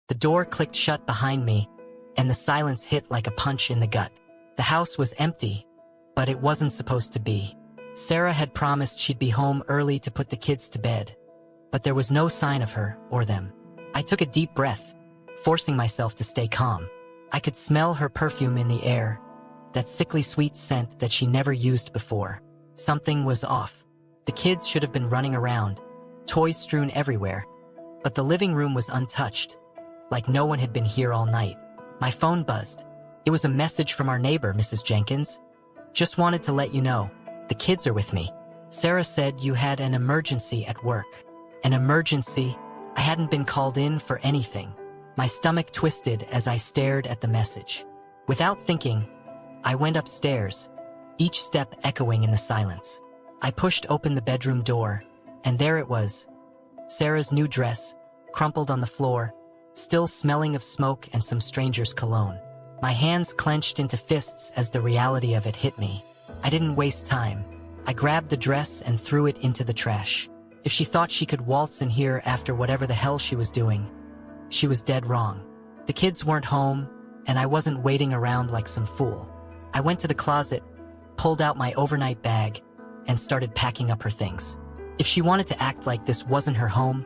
The door clicked shut behind me, and the silence hit like a punch in the gut. The house was empty, but it wasn't supposed to be. Sarah had promised she'd be home early to put the kids to bed, but there was no sign of her or them. I took a deep breath, forcing myself to stay calm. I could smell her perfume in the air, that sickly sweet scent that she never used before. Something was off. The kids should have been running around, toys strewn everywhere, but the living room was untouched, like no one had been here all night. My phone buzzed. It was a message from our neighbor, Mrs. Jenkins. "Just wanted to let you know, the kids are with me. Sarah said you had an emergency at work." An emergency? I hadn't been called in for anything. My stomach twisted as I stared at the message. Without thinking, I went upstairs, each step echoing in the silence. I pushed open the bedroom door, and there it was. Sarah's new dress, crumpled on the floor, still smelling of smoke and some stranger's cologne. My hands clenched into fists as the reality of it hit me. I didn't waste time. I grabbed the dress and threw it into the trash. If she thought she could waltz in here after whatever the hell she was doing, she was dead wrong. The kids weren't home, and I wasn't waiting around like some fool. I went to the closet, pulled out my overnight bag, and started packing up her things. If she wanted to act like this wasn't her home,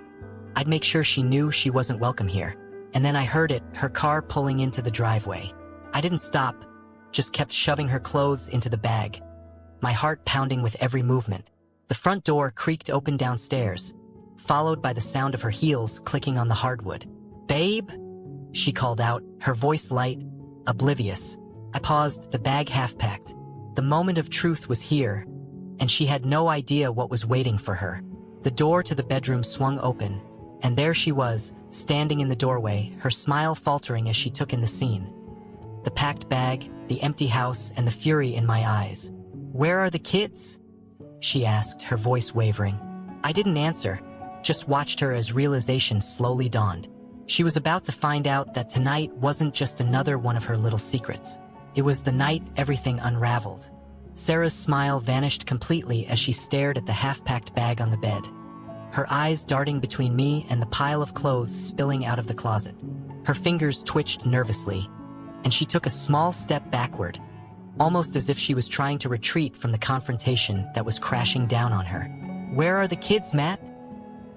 I'd make sure she knew she wasn't welcome here. And then I heard it, her car pulling into the driveway. I didn't stop, just kept shoving her clothes into the bag, my heart pounding with every movement. The front door creaked open downstairs, followed by the sound of her heels clicking on the hardwood. "Babe?" she called out, her voice light, oblivious. I paused, the bag half-packed. The moment of truth was here, and she had no idea what was waiting for her. The door to the bedroom swung open, and there she was, standing in the doorway, her smile faltering as she took in the scene. The packed bag, the empty house, and the fury in my eyes. "Where are the kids?" she asked, her voice wavering. I didn't answer, just watched her as realization slowly dawned. She was about to find out that tonight wasn't just another one of her little secrets. It was the night everything unraveled. Sarah's smile vanished completely as she stared at the half-packed bag on the bed, her eyes darting between me and the pile of clothes spilling out of the closet. Her fingers twitched nervously, and she took a small step backward, almost as if she was trying to retreat from the confrontation that was crashing down on her. "Where are the kids, Matt?"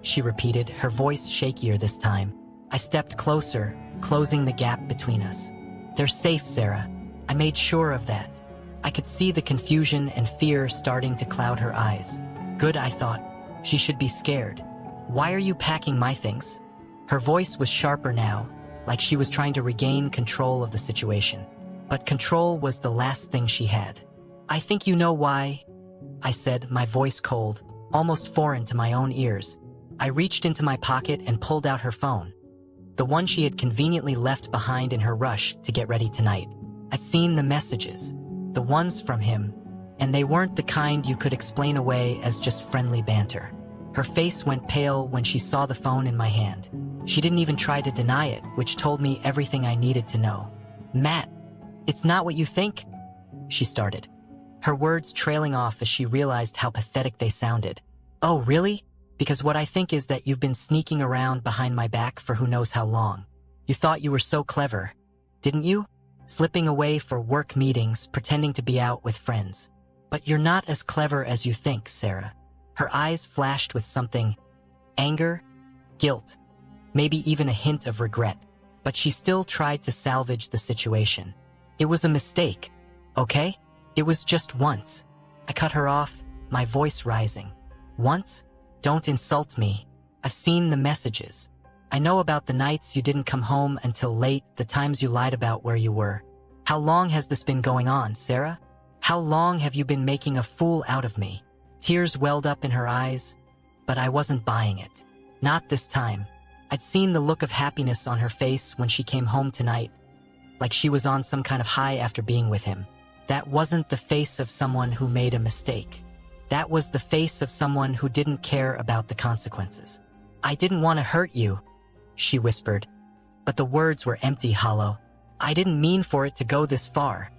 she repeated, her voice shakier this time. I stepped closer, closing the gap between us. "They're safe, Sarah. I made sure of that." I could see the confusion and fear starting to cloud her eyes. Good, I thought. She should be scared. "Why are you packing my things?" Her voice was sharper now, like she was trying to regain control of the situation. But control was the last thing she had. "I think you know why," I said, my voice cold, almost foreign to my own ears. I reached into my pocket and pulled out her phone, the one she had conveniently left behind in her rush to get ready tonight. I'd seen the messages, the ones from him, and they weren't the kind you could explain away as just friendly banter. Her face went pale when she saw the phone in my hand. She didn't even try to deny it, which told me everything I needed to know. "Matt, it's not what you think," she started, her words trailing off as she realized how pathetic they sounded. "Oh, really? Because what I think is that you've been sneaking around behind my back for who knows how long. You thought you were so clever, didn't you? Slipping away for work meetings, pretending to be out with friends. But you're not as clever as you think, Sarah." Her eyes flashed with something, anger, guilt, maybe even a hint of regret. But she still tried to salvage the situation. "It was a mistake, okay? It was just once." I cut her off, my voice rising. "Once? Don't insult me. I've seen the messages. I know about the nights you didn't come home until late, the times you lied about where you were. How long has this been going on, Sarah? How long have you been making a fool out of me?" Tears welled up in her eyes, but I wasn't buying it. Not this time. I'd seen the look of happiness on her face when she came home tonight, like she was on some kind of high after being with him. That wasn't the face of someone who made a mistake. That was the face of someone who didn't care about the consequences. "I didn't want to hurt you," she whispered, but the words were empty, hollow. "I didn't mean for it to go this far."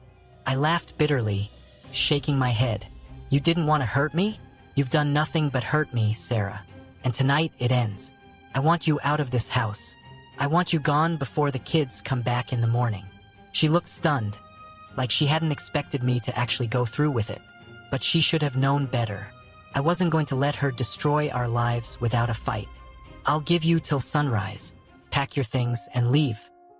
I laughed bitterly, shaking my head. "You didn't want to hurt me? You've done nothing but hurt me, Sarah. And tonight it ends. I want you out of this house. I want you gone before the kids come back in the morning." She looked stunned, like she hadn't expected me to actually go through with it. But she should have known better. I wasn't going to let her destroy our lives without a fight. "I'll give you till sunrise. Pack your things and leave.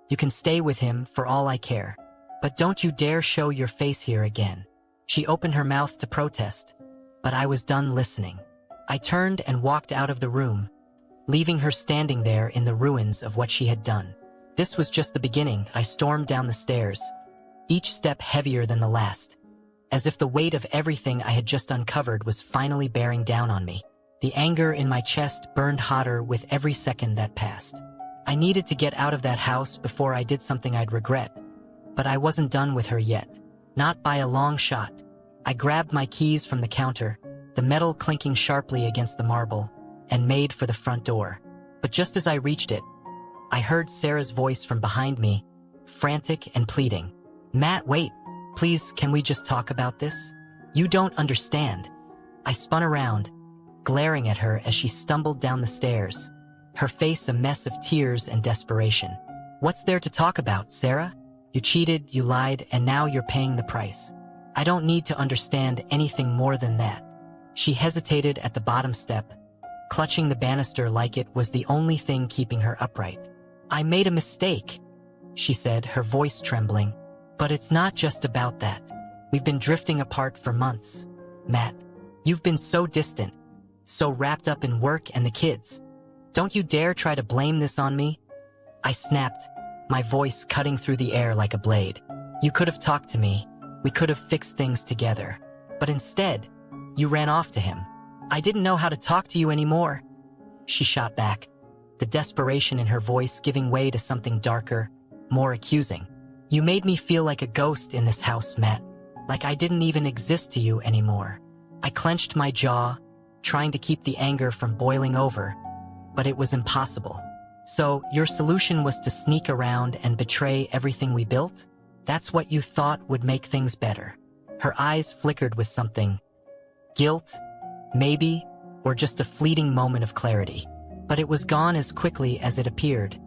You can stay with him for all I care. But don't you dare show your face here again." She opened her mouth to protest, but I was done listening. I turned and walked out of the room, leaving her standing there in the ruins of what she had done. This was just the beginning. I stormed down the stairs, each step heavier than the last, as if the weight of everything I had just uncovered was finally bearing down on me. The anger in my chest burned hotter with every second that passed. I needed to get out of that house before I did something I'd regret, but I wasn't done with her yet. Not by a long shot. I grabbed my keys from the counter, the metal clinking sharply against the marble, and made for the front door. But just as I reached it, I heard Sarah's voice from behind me, frantic and pleading. "Matt, wait. Please, can we just talk about this? You don't understand." I spun around, glaring at her as she stumbled down the stairs, her face a mess of tears and desperation. "What's there to talk about, Sarah? You cheated, you lied, and now you're paying the price. I don't need to understand anything more than that." She hesitated at the bottom step, clutching the banister like it was the only thing keeping her upright. "I made a mistake," she said, her voice trembling. "But it's not just about that. We've been drifting apart for months. Matt, you've been so distant, so wrapped up in work and the kids. Don't you dare try to blame this on me." I snapped, my voice cutting through the air like a blade. "You could have talked to me. We could have fixed things together. But instead, you ran off to him. I didn't know how to talk to you anymore." She shot back, the desperation in her voice giving way to something darker, more accusing. "You made me feel like a ghost in this house, Matt. Like I didn't even exist to you anymore." I clenched my jaw, trying to keep the anger from boiling over, but it was impossible. "So, your solution was to sneak around and betray everything we built? That's what you thought would make things better?" Her eyes flickered with something. Guilt, maybe, or just a fleeting moment of clarity. But it was gone as quickly as it appeared,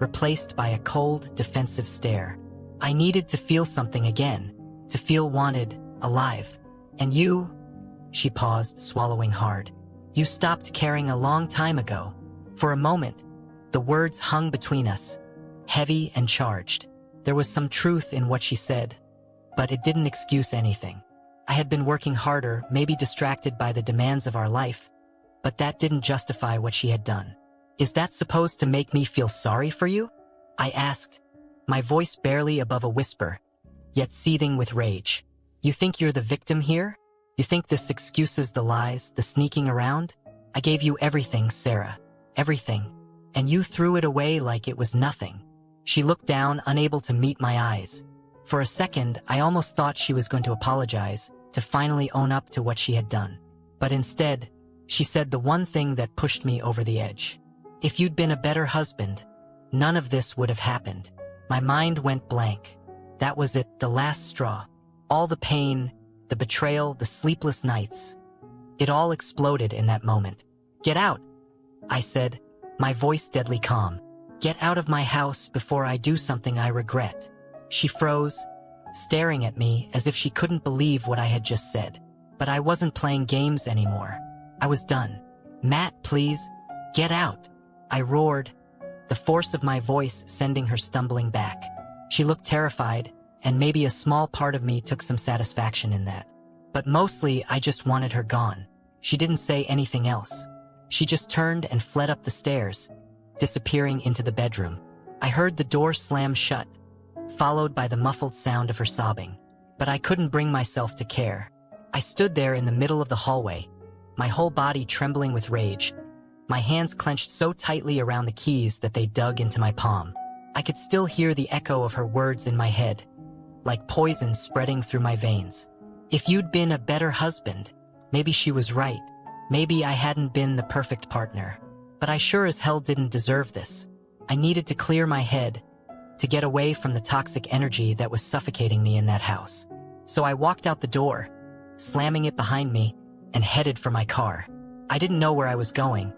replaced by a cold, defensive stare. I needed to feel something again, to feel wanted, alive. "And you?" She paused, swallowing hard. "You stopped caring a long time ago." For a moment, the words hung between us, heavy and charged. There was some truth in what she said, but it didn't excuse anything. I had been working harder, maybe distracted by the demands of our life, but that didn't justify what she had done. "Is that supposed to make me feel sorry for you?" I asked, my voice barely above a whisper, yet seething with rage. "You think you're the victim here? You think this excuses the lies, the sneaking around? I gave you everything, Sarah. Everything. And you threw it away like it was nothing." She looked down, unable to meet my eyes. For a second, I almost thought she was going to apologize, to finally own up to what she had done. But instead, she said the one thing that pushed me over the edge. "If you'd been a better husband, none of this would have happened." My mind went blank. That was it, the last straw. All the pain, the betrayal, the sleepless nights. It all exploded in that moment. "Get out," I said, my voice deadly calm. "Get out of my house before I do something I regret." She froze, staring at me as if she couldn't believe what I had just said. But I wasn't playing games anymore. I was done. "Matt, please, get out," I roared, the force of my voice sending her stumbling back. She looked terrified, and maybe a small part of me took some satisfaction in that. But mostly, I just wanted her gone. She didn't say anything else. She just turned and fled up the stairs, disappearing into the bedroom. I heard the door slam shut, followed by the muffled sound of her sobbing. But I couldn't bring myself to care. I stood there in the middle of the hallway, my whole body trembling with rage, my hands clenched so tightly around the keys that they dug into my palm. I could still hear the echo of her words in my head, like poison spreading through my veins. "If you'd been a better husband," maybe she was right. Maybe I hadn't been the perfect partner. But I sure as hell didn't deserve this. I needed to clear my head, to get away from the toxic energy that was suffocating me in that house. So I walked out the door, slamming it behind me, and headed for my car. I didn't know where I was going,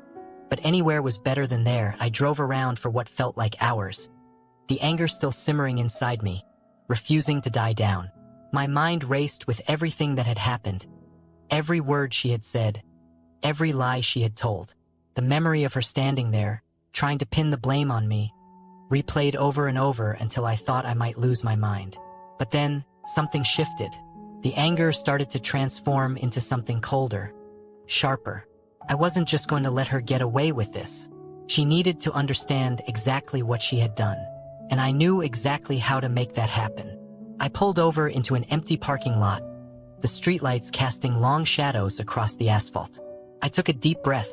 but anywhere was better than there. I drove around for what felt like hours, the anger still simmering inside me, refusing to die down. My mind raced with everything that had happened, every word she had said, every lie she had told. The memory of her standing there, trying to pin the blame on me, replayed over and over until I thought I might lose my mind. But then, something shifted. The anger started to transform into something colder, sharper. I wasn't just going to let her get away with this. She needed to understand exactly what she had done, and I knew exactly how to make that happen. I pulled over into an empty parking lot, the streetlights casting long shadows across the asphalt. I took a deep breath,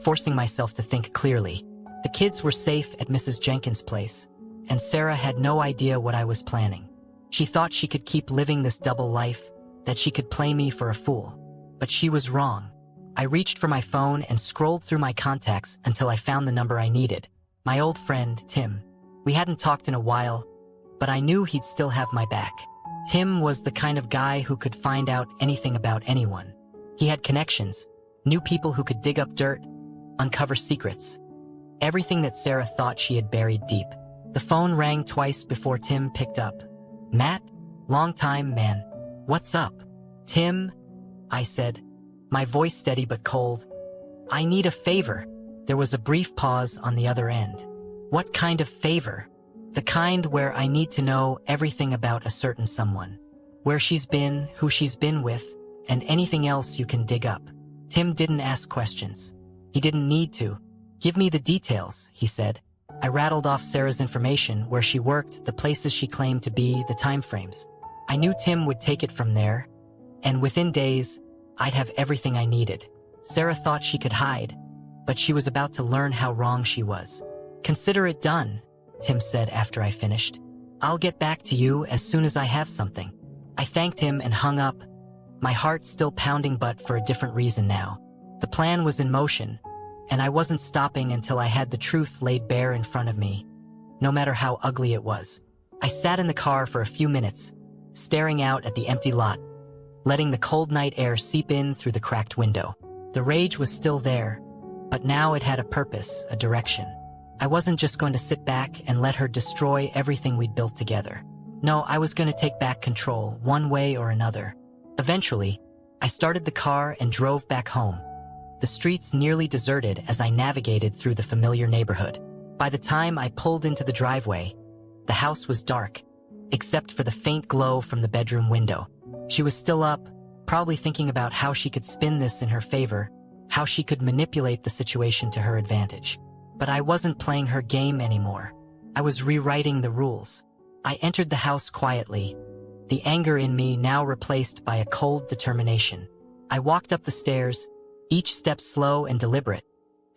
forcing myself to think clearly. The kids were safe at Mrs. Jenkins' place, and Sarah had no idea what I was planning. She thought she could keep living this double life, that she could play me for a fool. But she was wrong. I reached for my phone and scrolled through my contacts until I found the number I needed. My old friend, Tim. We hadn't talked in a while, but I knew he'd still have my back. Tim was the kind of guy who could find out anything about anyone. He had connections, knew people who could dig up dirt, uncover secrets. Everything that Sarah thought she had buried deep. The phone rang twice before Tim picked up. "Matt? Long time, man. What's up?" "Tim," I said, my voice steady but cold. "I need a favor." There was a brief pause on the other end. "What kind of favor?" "The kind where I need to know everything about a certain someone. Where she's been, who she's been with, and anything else you can dig up." Tim didn't ask questions. He didn't need to. "Give me the details," he said. I rattled off Sarah's information, where she worked, the places she claimed to be, the timeframes. I knew Tim would take it from there, and within days, I'd have everything I needed. Sarah thought she could hide, but she was about to learn how wrong she was. "Consider it done," Tim said after I finished. "I'll get back to you as soon as I have something." I thanked him and hung up, my heart still pounding, but for a different reason now. The plan was in motion, and I wasn't stopping until I had the truth laid bare in front of me, no matter how ugly it was. I sat in the car for a few minutes, staring out at the empty lot, letting the cold night air seep in through the cracked window. The rage was still there, but now it had a purpose, a direction. I wasn't just going to sit back and let her destroy everything we'd built together. No, I was going to take back control, one way or another. Eventually, I started the car and drove back home, the streets nearly deserted as I navigated through the familiar neighborhood. By the time I pulled into the driveway, the house was dark, except for the faint glow from the bedroom window. She was still up, probably thinking about how she could spin this in her favor, how she could manipulate the situation to her advantage. But I wasn't playing her game anymore. I was rewriting the rules. I entered the house quietly, the anger in me now replaced by a cold determination. I walked up the stairs, each step slow and deliberate,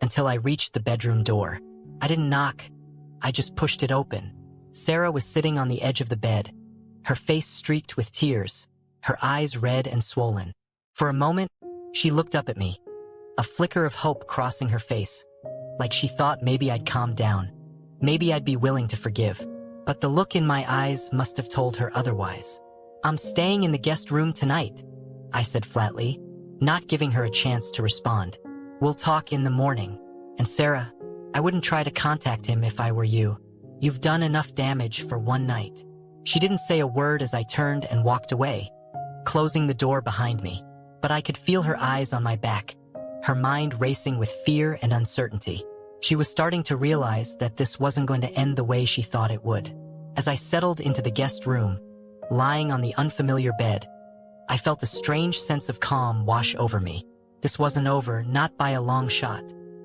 until I reached the bedroom door. I didn't knock, I just pushed it open. Sarah was sitting on the edge of the bed, her face streaked with tears, her eyes red and swollen. For a moment, she looked up at me, a flicker of hope crossing her face, like she thought maybe I'd calm down, maybe I'd be willing to forgive. But the look in my eyes must have told her otherwise. "I'm staying in the guest room tonight," I said flatly, not giving her a chance to respond. "We'll talk in the morning. And Sarah, I wouldn't try to contact him if I were you. You've done enough damage for one night." She didn't say a word as I turned and walked away, closing the door behind me. But I could feel her eyes on my back, her mind racing with fear and uncertainty. She was starting to realize that this wasn't going to end the way she thought it would. As I settled into the guest room, lying on the unfamiliar bed, I felt a strange sense of calm wash over me. This wasn't over, not by a long shot.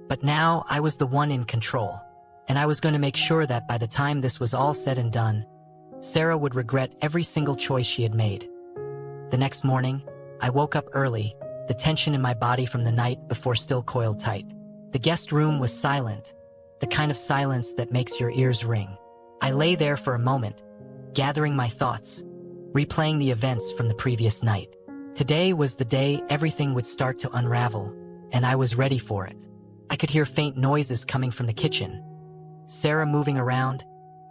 But now I was the one in control, and I was going to make sure that by the time this was all said and done, Sarah would regret every single choice she had made. The next morning, I woke up early, the tension in my body from the night before still coiled tight. The guest room was silent, the kind of silence that makes your ears ring. I lay there for a moment, gathering my thoughts, replaying the events from the previous night. Today was the day everything would start to unravel, and I was ready for it. I could hear faint noises coming from the kitchen. Sarah moving around,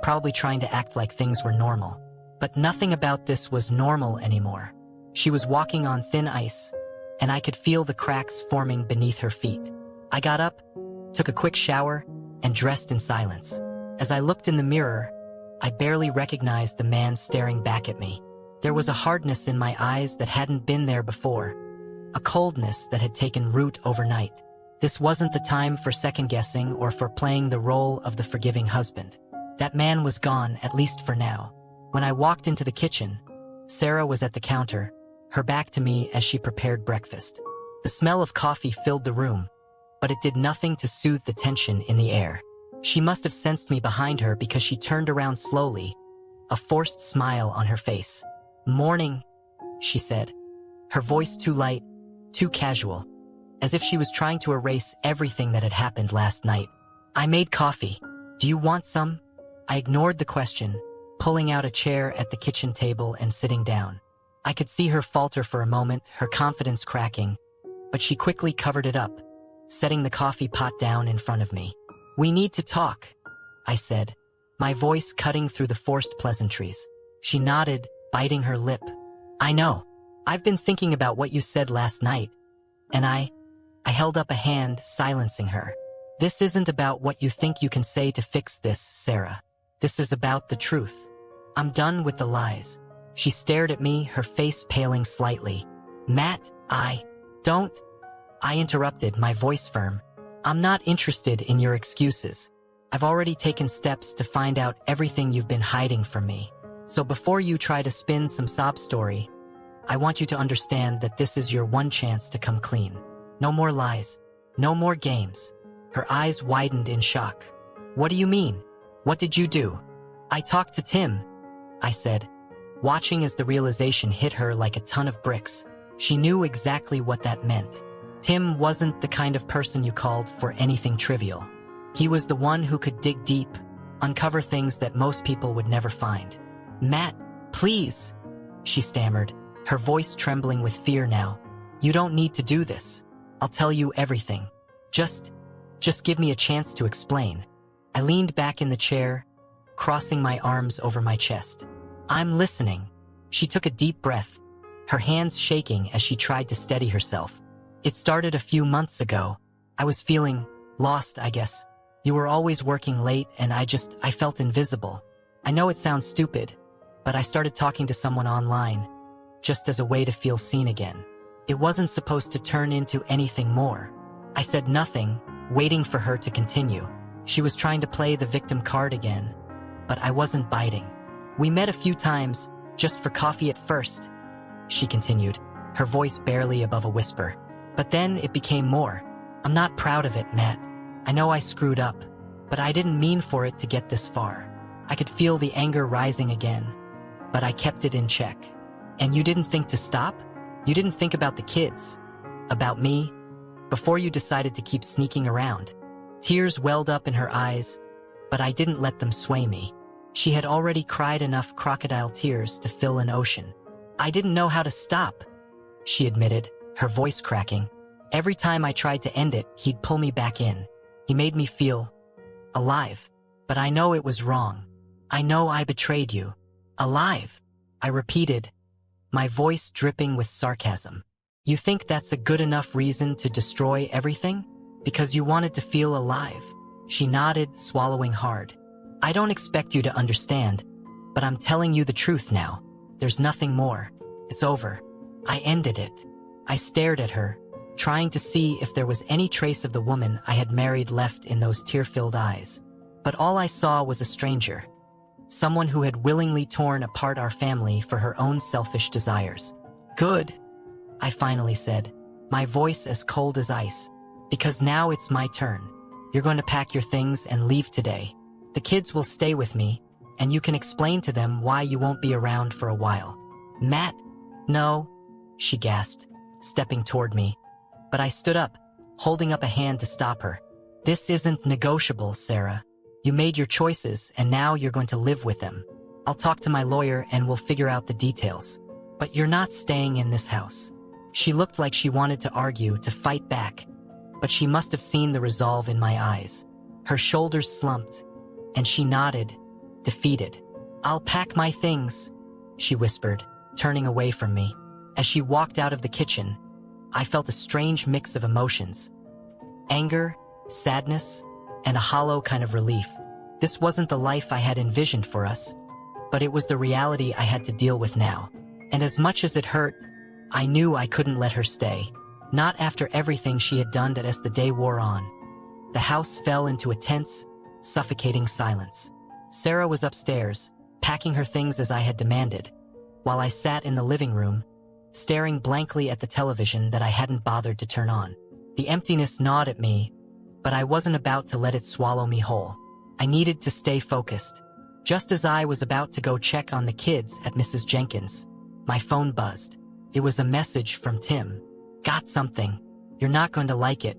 probably trying to act like things were normal. But nothing about this was normal anymore. She was walking on thin ice, and I could feel the cracks forming beneath her feet. I got up, took a quick shower, and dressed in silence. As I looked in the mirror, I barely recognized the man staring back at me. There was a hardness in my eyes that hadn't been there before, a coldness that had taken root overnight. This wasn't the time for second-guessing or for playing the role of the forgiving husband. That man was gone, at least for now. When I walked into the kitchen, Sarah was at the counter, her back to me as she prepared breakfast. The smell of coffee filled the room, but it did nothing to soothe the tension in the air. She must have sensed me behind her because she turned around slowly, a forced smile on her face. "Morning," she said, her voice too light, too casual, as if she was trying to erase everything that had happened last night. "I made coffee. Do you want some?" I ignored the question, pulling out a chair at the kitchen table and sitting down. I could see her falter for a moment, her confidence cracking, but she quickly covered it up, setting the coffee pot down in front of me. "We need to talk," I said, my voice cutting through the forced pleasantries. She nodded, biting her lip. "I know. I've been thinking about what you said last night." And I held up a hand, silencing her. "This isn't about what you think you can say to fix this, Sarah. This is about the truth. I'm done with the lies." She stared at me, her face paling slightly. "Matt, don't," I interrupted, my voice firm. "I'm not interested in your excuses. I've already taken steps to find out everything you've been hiding from me. So before you try to spin some sob story, I want you to understand that this is your one chance to come clean. No more lies. No more games." Her eyes widened in shock. "What do you mean? What did you do?" "I talked to Tim," I said, watching as the realization hit her like a ton of bricks. She knew exactly what that meant. Tim wasn't the kind of person you called for anything trivial. He was the one who could dig deep, uncover things that most people would never find. "Matt, please," she stammered, her voice trembling with fear now. "You don't need to do this. I'll tell you everything. Just give me a chance to explain." I leaned back in the chair, crossing my arms over my chest. "I'm listening." She took a deep breath, her hands shaking as she tried to steady herself. "It started a few months ago. I was feeling lost, I guess. You were always working late and I felt invisible. I know it sounds stupid, but I started talking to someone online, just as a way to feel seen again. It wasn't supposed to turn into anything more." I said nothing, waiting for her to continue. She was trying to play the victim card again, but I wasn't biting. "We met a few times, just for coffee at first," she continued, her voice barely above a whisper. "But then it became more. I'm not proud of it, Matt. I know I screwed up, but I didn't mean for it to get this far." I could feel the anger rising again, but I kept it in check. "And you didn't think to stop? You didn't think about the kids? About me? Before you decided to keep sneaking around?" Tears welled up in her eyes, but I didn't let them sway me. She had already cried enough crocodile tears to fill an ocean. "I didn't know how to stop," she admitted, her voice cracking. "Every time I tried to end it, he'd pull me back in. He made me feel alive. But I know it was wrong. I know I betrayed you." "Alive," I repeated, my voice dripping with sarcasm. "You think that's a good enough reason to destroy everything? Because you wanted to feel alive?" She nodded, swallowing hard. "I don't expect you to understand, but I'm telling you the truth now. There's nothing more. It's over. I ended it." I stared at her, trying to see if there was any trace of the woman I had married left in those tear-filled eyes. But all I saw was a stranger. Someone who had willingly torn apart our family for her own selfish desires. "Good," I finally said, my voice as cold as ice. "Because now it's my turn. You're going to pack your things and leave today. The kids will stay with me, and you can explain to them why you won't be around for a while." "Matt, no," she gasped, stepping toward me. But I stood up, holding up a hand to stop her. "This isn't negotiable, Sarah. You made your choices, and now you're going to live with them. I'll talk to my lawyer and we'll figure out the details. But you're not staying in this house." She looked like she wanted to argue, to fight back, but she must have seen the resolve in my eyes. Her shoulders slumped, and she nodded, defeated. "I'll pack my things," she whispered, turning away from me. As she walked out of the kitchen, I felt a strange mix of emotions. Anger, sadness, and a hollow kind of relief. This wasn't the life I had envisioned for us, but it was the reality I had to deal with now. And as much as it hurt, I knew I couldn't let her stay. Not after everything she had done as the day wore on. The house fell into a tense, suffocating silence. Sarah was upstairs, packing her things as I had demanded, while I sat in the living room, staring blankly at the television that I hadn't bothered to turn on. The emptiness gnawed at me, but I wasn't about to let it swallow me whole. I needed to stay focused. Just as I was about to go check on the kids at Mrs. Jenkins, my phone buzzed. It was a message from Tim. "Got something. You're not going to like it.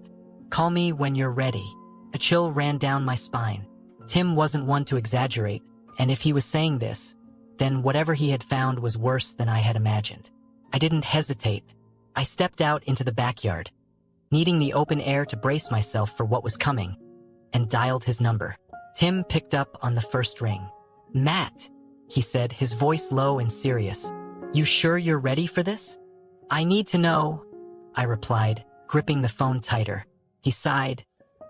Call me when you're ready." A chill ran down my spine. Tim wasn't one to exaggerate, and if he was saying this, then whatever he had found was worse than I had imagined. I didn't hesitate. I stepped out into the backyard, needing the open air to brace myself for what was coming, and dialed his number. Tim picked up on the first ring. "Matt," he said, his voice low and serious. "You sure you're ready for this?" "I need to know," I replied, gripping the phone tighter. He sighed,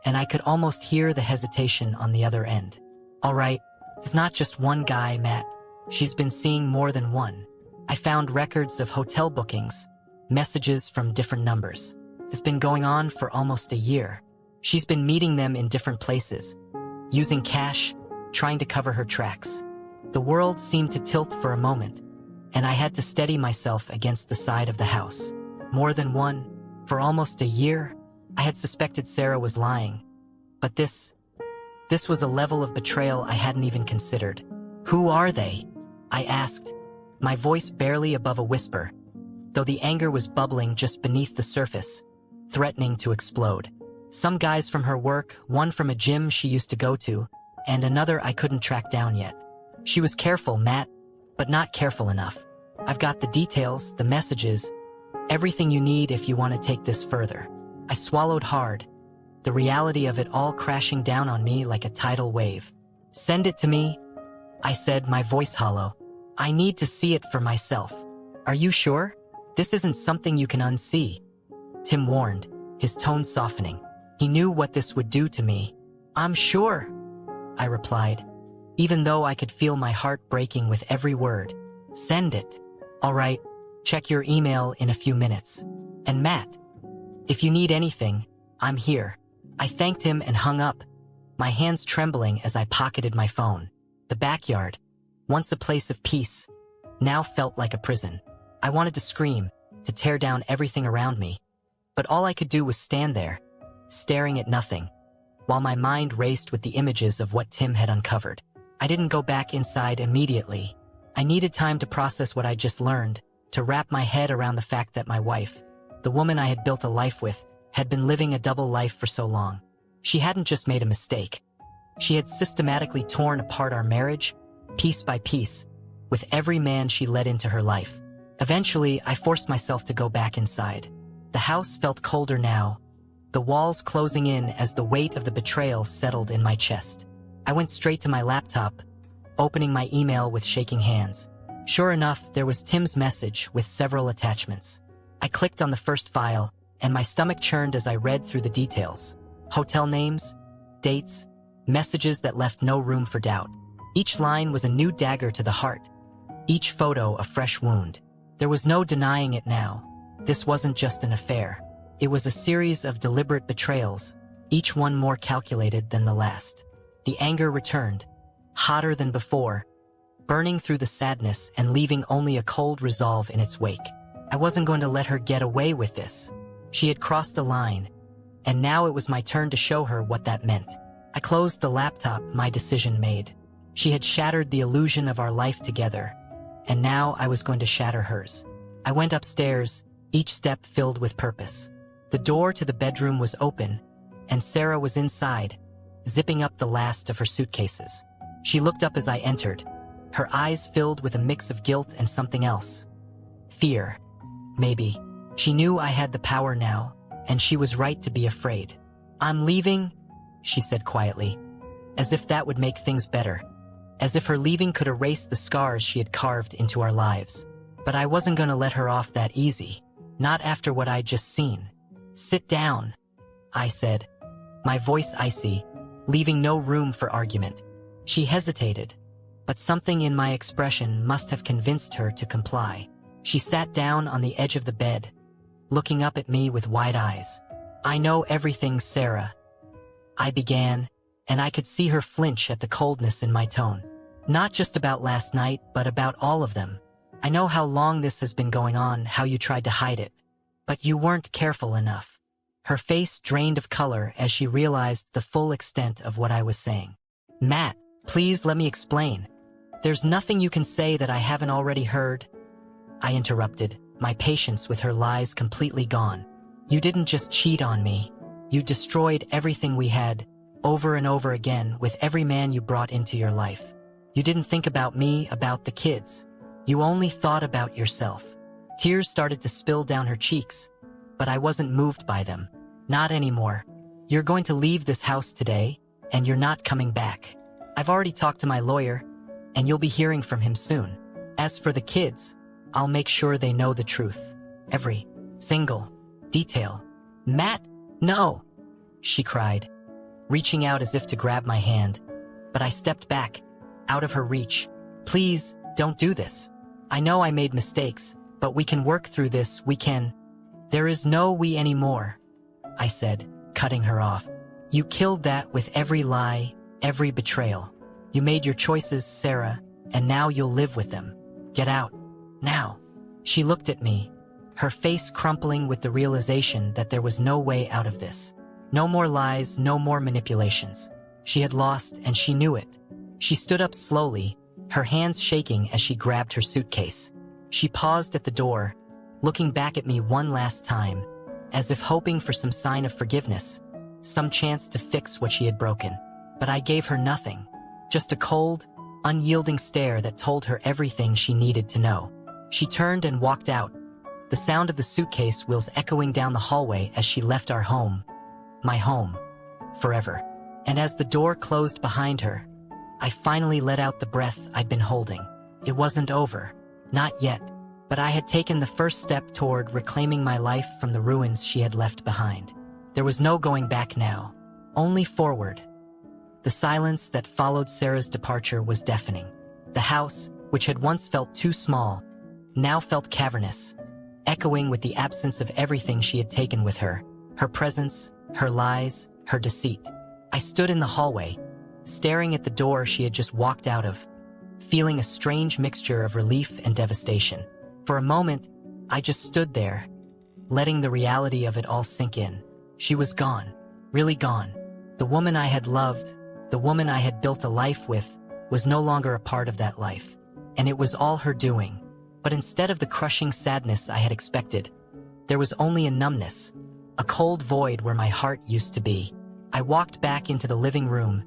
and I could almost hear the hesitation on the other end. "All right, it's not just one guy, Matt. She's been seeing more than one. I found records of hotel bookings, messages from different numbers. It's been going on for almost a year. She's been meeting them in different places, using cash, trying to cover her tracks." The world seemed to tilt for a moment, and I had to steady myself against the side of the house. More than one, for almost a year. I had suspected Sarah was lying, but this was a level of betrayal I hadn't even considered. "Who are they?" I asked, my voice barely above a whisper, though the anger was bubbling just beneath the surface, threatening to explode. "Some guys from her work, one from a gym she used to go to, and another I couldn't track down yet. She was careful, Matt, but not careful enough. I've got the details, the messages, everything you need if you want to take this further." I swallowed hard, the reality of it all crashing down on me like a tidal wave. "Send it to me," I said, my voice hollow. "I need to see it for myself." "Are you sure? This isn't something you can unsee," Tim warned, his tone softening. He knew what this would do to me. "I'm sure," I replied, even though I could feel my heart breaking with every word. "Send it." "All right, check your email in a few minutes. And Matt, if you need anything, I'm here." I thanked him and hung up, my hands trembling as I pocketed my phone. The backyard, once a place of peace, now felt like a prison. I wanted to scream, to tear down everything around me, but all I could do was stand there, staring at nothing, while my mind raced with the images of what Tim had uncovered. I didn't go back inside immediately. I needed time to process what I just learned, to wrap my head around the fact that my wife, the woman I had built a life with, had been living a double life for so long. She hadn't just made a mistake. She had systematically torn apart our marriage, piece by piece, with every man she let into her life. Eventually, I forced myself to go back inside. The house felt colder now, the walls closing in as the weight of the betrayal settled in my chest. I went straight to my laptop, opening my email with shaking hands. Sure enough, there was Tim's message with several attachments. I clicked on the first file, and my stomach churned as I read through the details. Hotel names, dates, messages that left no room for doubt. Each line was a new dagger to the heart, each photo a fresh wound. There was no denying it now. This wasn't just an affair. It was a series of deliberate betrayals, each one more calculated than the last. The anger returned, hotter than before, burning through the sadness and leaving only a cold resolve in its wake. I wasn't going to let her get away with this. She had crossed a line, and now it was my turn to show her what that meant. I closed the laptop, my decision made. She had shattered the illusion of our life together, and now I was going to shatter hers. I went upstairs, each step filled with purpose. The door to the bedroom was open, and Sarah was inside, zipping up the last of her suitcases. She looked up as I entered, her eyes filled with a mix of guilt and something else. Fear, maybe. She knew I had the power now, and she was right to be afraid. "I'm leaving," she said quietly, as if that would make things better, as if her leaving could erase the scars she had carved into our lives. But I wasn't going to let her off that easy, not after what I'd just seen. "Sit down," I said, my voice icy, leaving no room for argument. She hesitated, but something in my expression must have convinced her to comply. She sat down on the edge of the bed, looking up at me with wide eyes. "I know everything, Sarah," I began, and I could see her flinch at the coldness in my tone. "Not just about last night, but about all of them. I know how long this has been going on, how you tried to hide it. But you weren't careful enough." Her face drained of color as she realized the full extent of what I was saying. "Matt, please let me explain. There's nothing you can say that I haven't already heard," I interrupted, my patience with her lies completely gone. "You didn't just cheat on me. You destroyed everything we had, over and over again, with every man you brought into your life. You didn't think about me, about the kids. You only thought about yourself." Tears started to spill down her cheeks, but I wasn't moved by them. "Not anymore. You're going to leave this house today, and you're not coming back. I've already talked to my lawyer, and you'll be hearing from him soon. As for the kids, I'll make sure they know the truth. Every single detail." "Matt, no!" she cried, reaching out as if to grab my hand, but I stepped back, out of her reach. "Please, don't do this. I know I made mistakes, but we can work through this, we can." "There is no we anymore," I said, cutting her off. "You killed that with every lie, every betrayal. You made your choices, Sarah, and now you'll live with them. Get out, now." She looked at me, her face crumpling with the realization that there was no way out of this. No more lies, no more manipulations. She had lost, and she knew it. She stood up slowly, her hands shaking as she grabbed her suitcase. She paused at the door, looking back at me one last time, as if hoping for some sign of forgiveness, some chance to fix what she had broken. But I gave her nothing, just a cold, unyielding stare that told her everything she needed to know. She turned and walked out, the sound of the suitcase wheels echoing down the hallway as she left our home, my home, forever. And as the door closed behind her, I finally let out the breath I'd been holding. It wasn't over, not yet, but I had taken the first step toward reclaiming my life from the ruins she had left behind. There was no going back now, only forward. The silence that followed Sarah's departure was deafening. The house, which had once felt too small, now felt cavernous, echoing with the absence of everything she had taken with her. Her presence, her lies, her deceit. I stood in the hallway, staring at the door she had just walked out of, feeling a strange mixture of relief and devastation. For a moment, I just stood there, letting the reality of it all sink in. She was gone, really gone. The woman I had loved, the woman I had built a life with, was no longer a part of that life. And it was all her doing. But instead of the crushing sadness I had expected, there was only a numbness, a cold void where my heart used to be. I walked back into the living room,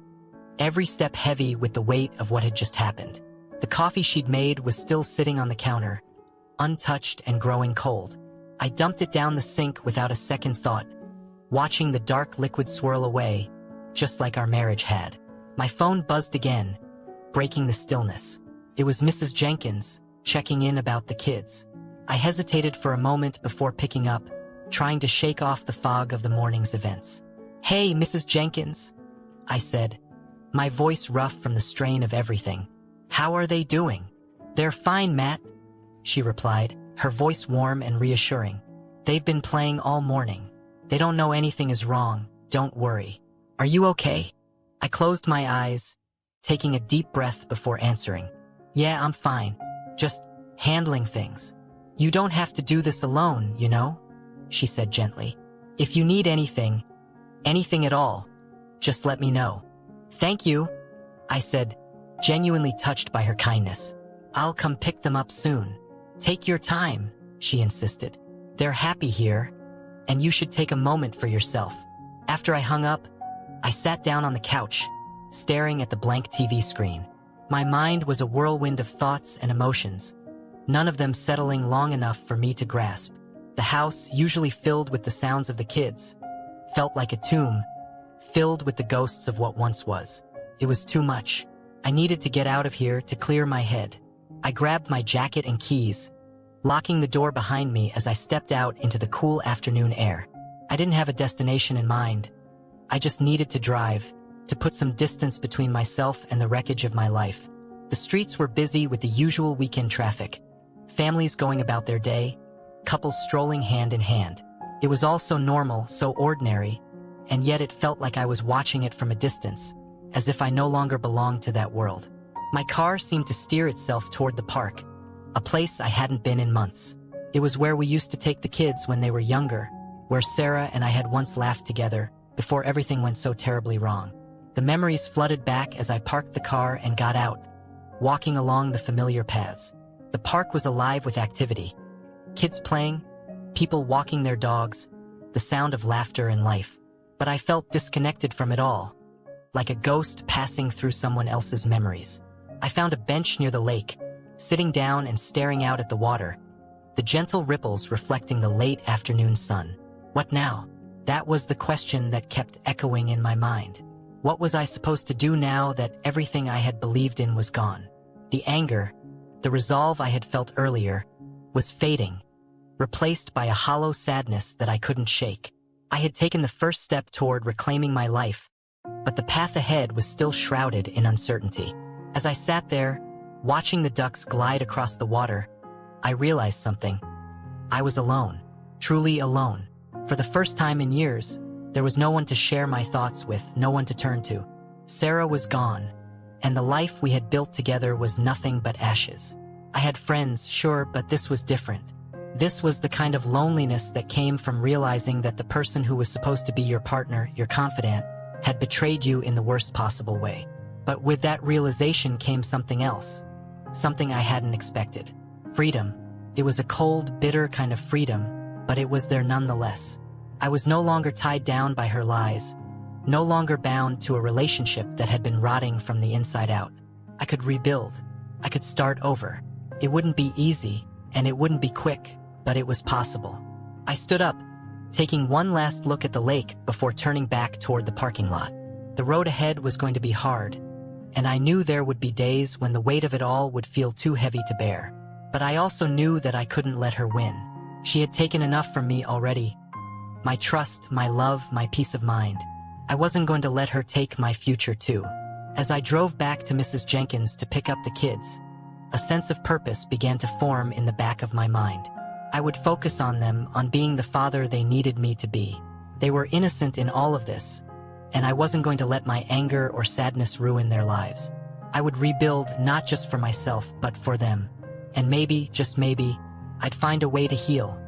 every step heavy with the weight of what had just happened. The coffee she'd made was still sitting on the counter, untouched and growing cold. I dumped it down the sink without a second thought, watching the dark liquid swirl away, just like our marriage had. My phone buzzed again, breaking the stillness. It was Mrs. Jenkins, checking in about the kids. I hesitated for a moment before picking up, trying to shake off the fog of the morning's events. "Hey, Mrs. Jenkins," I said, my voice rough from the strain of everything. "How are they doing?" "They're fine, Matt," she replied, her voice warm and reassuring. "They've been playing all morning. They don't know anything is wrong, don't worry. Are you okay?" I closed my eyes, taking a deep breath before answering. "Yeah, I'm fine. Just handling things. You don't have to do this alone, you know," she said gently. "If you need anything at all, just let me know." "Thank you," I said, genuinely touched by her kindness. "I'll come pick them up soon." "Take your time," she insisted. "They're happy here, and you should take a moment for yourself." After I hung up, I sat down on the couch, staring at the blank TV screen. My mind was a whirlwind of thoughts and emotions, none of them settling long enough for me to grasp. The house, usually filled with the sounds of the kids, felt like a tomb, filled with the ghosts of what once was. It was too much. I needed to get out of here to clear my head. I grabbed my jacket and keys, locking the door behind me as I stepped out into the cool afternoon air. I didn't have a destination in mind. I just needed to drive, to put some distance between myself and the wreckage of my life. The streets were busy with the usual weekend traffic. Families going about their day, couples strolling hand in hand. It was all so normal, so ordinary, and yet it felt like I was watching it from a distance, as if I no longer belonged to that world. My car seemed to steer itself toward the park, a place I hadn't been in months. It was where we used to take the kids when they were younger, where Sarah and I had once laughed together, before everything went so terribly wrong. The memories flooded back as I parked the car and got out, walking along the familiar paths. The park was alive with activity. Kids playing, people walking their dogs, the sound of laughter and life. But I felt disconnected from it all, like a ghost passing through someone else's memories. I found a bench near the lake, sitting down and staring out at the water, the gentle ripples reflecting the late afternoon sun. What now? That was the question that kept echoing in my mind. What was I supposed to do now that everything I had believed in was gone? The anger, the resolve I had felt earlier, was fading, replaced by a hollow sadness that I couldn't shake. I had taken the first step toward reclaiming my life, but the path ahead was still shrouded in uncertainty. As I sat there, watching the ducks glide across the water, I realized something. I was alone, truly alone. For the first time in years, there was no one to share my thoughts with, no one to turn to. Sarah was gone, and the life we had built together was nothing but ashes. I had friends, sure, but this was different. This was the kind of loneliness that came from realizing that the person who was supposed to be your partner, your confidant, had betrayed you in the worst possible way. But with that realization came something else, something I hadn't expected. Freedom. It was a cold, bitter kind of freedom, but it was there nonetheless. I was no longer tied down by her lies, no longer bound to a relationship that had been rotting from the inside out. I could rebuild. I could start over. It wouldn't be easy, and it wouldn't be quick, but it was possible. I stood up, taking one last look at the lake before turning back toward the parking lot. The road ahead was going to be hard, and I knew there would be days when the weight of it all would feel too heavy to bear. But I also knew that I couldn't let her win. She had taken enough from me already. My trust, my love, my peace of mind. I wasn't going to let her take my future too. As I drove back to Mrs. Jenkins to pick up the kids, a sense of purpose began to form in the back of my mind. I would focus on them, on being the father they needed me to be. They were innocent in all of this, and I wasn't going to let my anger or sadness ruin their lives. I would rebuild not just for myself, but for them. And maybe, just maybe, I'd find a way to heal.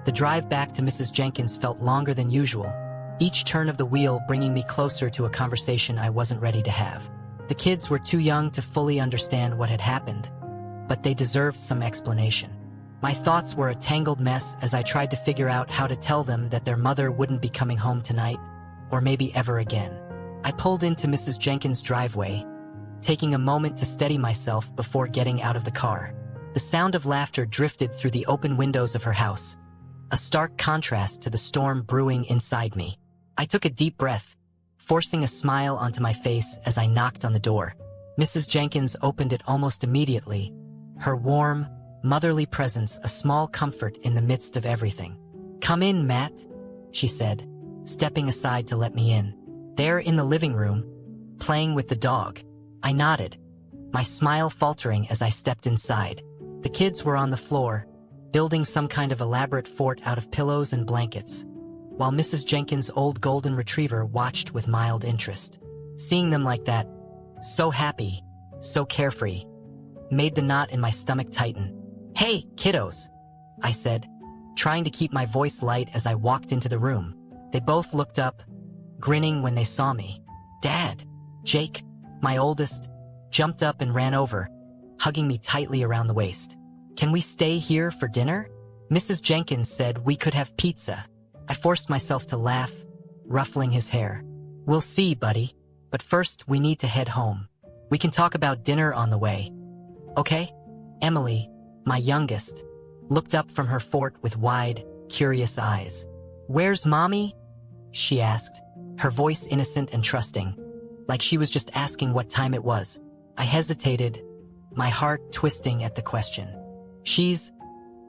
The drive back to Mrs. Jenkins felt longer than usual, each turn of the wheel bringing me closer to a conversation I wasn't ready to have. The kids were too young to fully understand what had happened, but they deserved some explanation. My thoughts were a tangled mess as I tried to figure out how to tell them that their mother wouldn't be coming home tonight, or maybe ever again. I pulled into Mrs. Jenkins' driveway, taking a moment to steady myself before getting out of the car. The sound of laughter drifted through the open windows of her house, a stark contrast to the storm brewing inside me. I took a deep breath, forcing a smile onto my face as I knocked on the door. Mrs. Jenkins opened it almost immediately, her warm, motherly presence a small comfort in the midst of everything. "Come in, Matt," she said, stepping aside to let me in. There in the living room, playing with the dog. I nodded, my smile faltering as I stepped inside. The kids were on the floor, building some kind of elaborate fort out of pillows and blankets, while Mrs. Jenkins' old golden retriever watched with mild interest. Seeing them like that, so happy, so carefree, made the knot in my stomach tighten. "Hey, kiddos," I said, trying to keep my voice light as I walked into the room. They both looked up, grinning when they saw me. "Dad!" Jake, my oldest, jumped up and ran over, hugging me tightly around the waist. "Can we stay here for dinner?" Mrs. Jenkins said we could have pizza. I forced myself to laugh, ruffling his hair. "We'll see, buddy, but first we need to head home. We can talk about dinner on the way. Okay?" Emily, my youngest, looked up from her fort with wide, curious eyes. "Where's Mommy?" she asked, her voice innocent and trusting, like she was just asking what time it was. I hesitated, my heart twisting at the question. "She's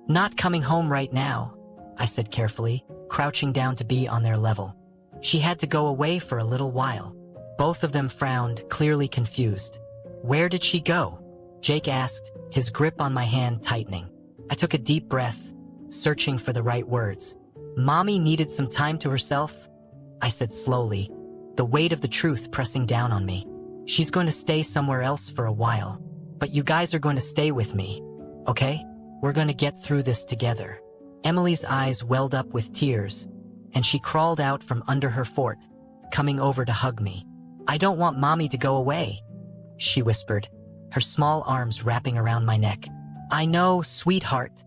not coming home right now," I said carefully, crouching down to be on their level. She had to go away for a little while. Both of them frowned, clearly confused. Where did she go? Jake asked, his grip on my hand tightening. I took a deep breath, searching for the right words. Mommy needed some time to herself, I said slowly, the weight of the truth pressing down on me. She's going to stay somewhere else for a while, but you guys are going to stay with me, okay? We're going to get through this together. Emily's eyes welled up with tears, and she crawled out from under her fort, coming over to hug me. I don't want Mommy to go away, she whispered, her small arms wrapping around my neck. I know, sweetheart,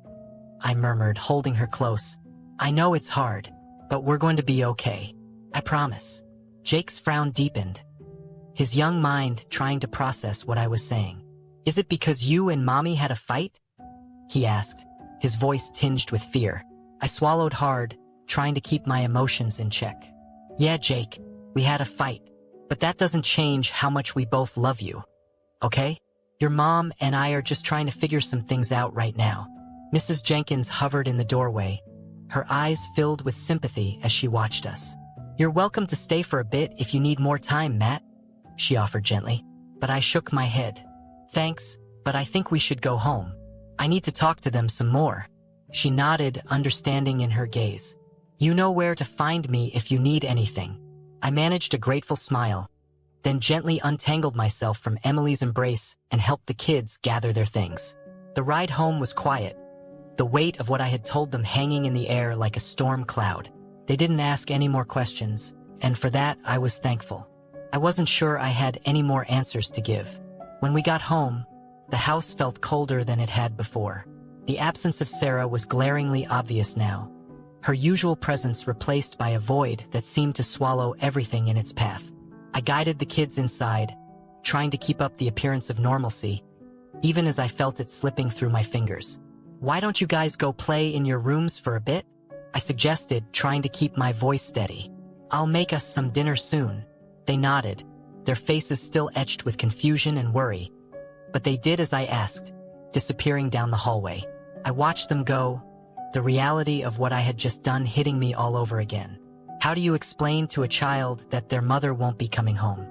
I murmured, holding her close. I know it's hard, but we're going to be okay. I promise. Jake's frown deepened, his young mind trying to process what I was saying. Is it because you and Mommy had a fight? He asked, his voice tinged with fear. I swallowed hard, trying to keep my emotions in check. Yeah, Jake, we had a fight, but that doesn't change how much we both love you. Okay? Your mom and I are just trying to figure some things out right now. Mrs. Jenkins hovered in the doorway, her eyes filled with sympathy as she watched us. You're welcome to stay for a bit if you need more time, Matt, she offered gently, but I shook my head. Thanks, but I think we should go home. I need to talk to them some more. She nodded, understanding in her gaze. You know where to find me if you need anything. I managed a grateful smile, then gently untangled myself from Emily's embrace and helped the kids gather their things. The ride home was quiet, the weight of what I had told them hanging in the air like a storm cloud. They didn't ask any more questions, and for that I was thankful. I wasn't sure I had any more answers to give. When we got home, the house felt colder than it had before. The absence of Sarah was glaringly obvious now, her usual presence replaced by a void that seemed to swallow everything in its path. I guided the kids inside, trying to keep up the appearance of normalcy, even as I felt it slipping through my fingers. Why don't you guys go play in your rooms for a bit? I suggested, trying to keep my voice steady. I'll make us some dinner soon. They nodded, their faces still etched with confusion and worry. But they did as I asked, disappearing down the hallway. I watched them go, the reality of what I had just done hitting me all over again. How do you explain to a child that their mother won't be coming home?